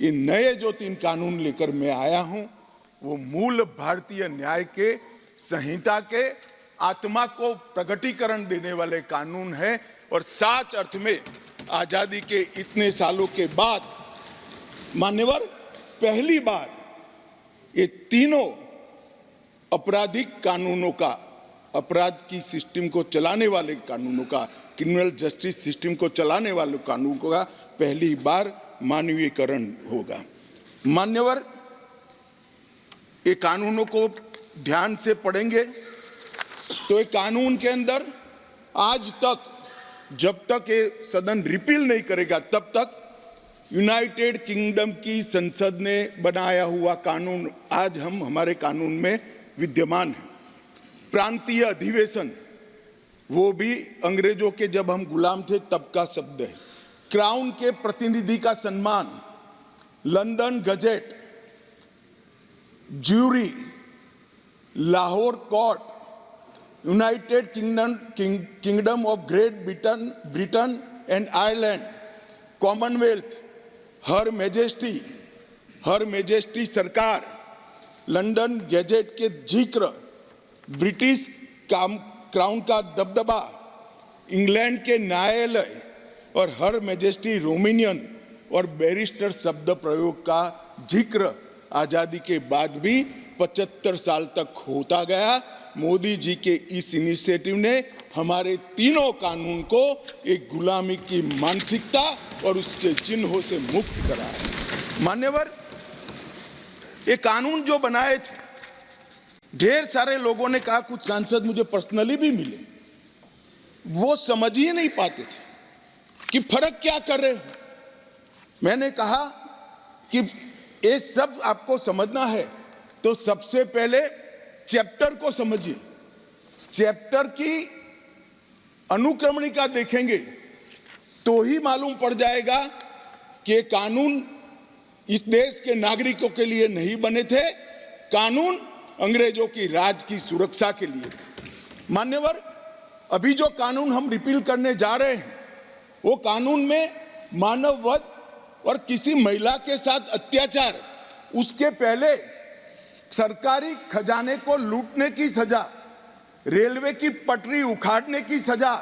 ये नए जो 3 कानून लेकर मैं आया हूं वो मूल भारतीय न्याय के संहिता के आत्मा को प्रगटीकरण देने वाले कानून है और सच अर्थ में आजादी के इतने सालों के बाद मान्यवर पहली बार ये तीनों आपराधिक कानूनों का, अपराध की सिस्टम को चलाने वाले कानूनों का, क्रिमिनल जस्टिस सिस्टम को चलाने वाले कानूनों का पहली बार मानवीयकरण होगा। मान्यवर ये कानूनों को ध्यान से पढ़ेंगे तो ये कानून के अंदर आज तक जब तक ये सदन रिपील नहीं करेगा तब तक यूनाइटेड किंगडम की संसद ने बनाया हुआ कानून आज हम हमारे कानून में विद्यमान है। प्रांतीय अधिवेशन वो भी अंग्रेजों के जब हम गुलाम थे तब का शब्द है। क्राउन के प्रतिनिधि का सम्मान, London gazette, jury, Lahore court, United Kingdom of Great Britain and Ireland, Commonwealth, her majesty सरकार, लंदन गजेट के जिक्र, ब्रिटिश क्राउन का दबदबा, इंग्लैंड के न्यायालय और हर मेजेस्टी रोमिनियन और बैरिस्टर शब्द प्रयोग का जिक्र आजादी के बाद भी 75 साल तक होता गया। मोदी जी के इस इनिशिएटिव ने हमारे तीनों कानून को एक गुलामी की मानसिकता और उसके चिन्हों से मुक्त कराया। मान्यवर ये कानून जो बनाए थे, ढेर सारे लोगों ने कहा, कुछ सांसद मुझे पर्सनली भी मिले, वो समझ ही नहीं पाते थे कि फर्क क्या कर रहे हो। मैंने कहा कि ये सब आपको समझना है तो सबसे पहले चैप्टर को समझिए, चैप्टर की अनुक्रमणिका देखेंगे तो ही मालूम पड़ जाएगा कि ये कानून इस देश के नागरिकों के लिए नहीं बने थे, कानून अंग्रेजों की राज की सुरक्षा के लिए। मान्यवर अभी जो कानून हम रिपील करने जा रहे हैं वो कानून में मानव वध और किसी महिला के साथ अत्याचार, उसके पहले सरकारी खजाने को लूटने की सजा, रेलवे की पटरी उखाड़ने की सजा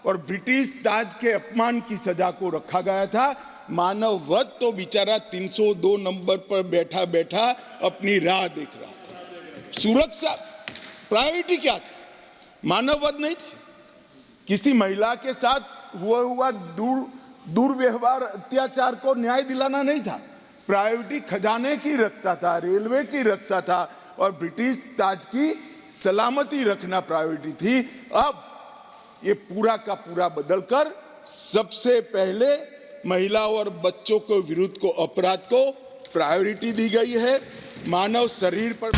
और ब्रिटिश ताज के अपमान की सजा को रखा गया था। मानव वध तो बेचारा 302 नंबर पर बैठा बैठा अपनी राह देख रहा था। सुरक्षा प्रायोरिटी क्या थी? मानव वध नहीं थी, किसी महिला के साथ हुआ दुर्व्यवहार, अत्याचार को न्याय दिलाना नहीं था। प्रायोरिटी खजाने की रक्षा था, रेलवे की रक्षा था और ब्रिटिश ताज की सलामती रखना प्रायोरिटी थी। अब ये पूरा का पूरा बदलकर सबसे पहले महिला और बच्चों के विरुद्ध को अपराध को प्रायोरिटी दी गई है। मानव शरीर पर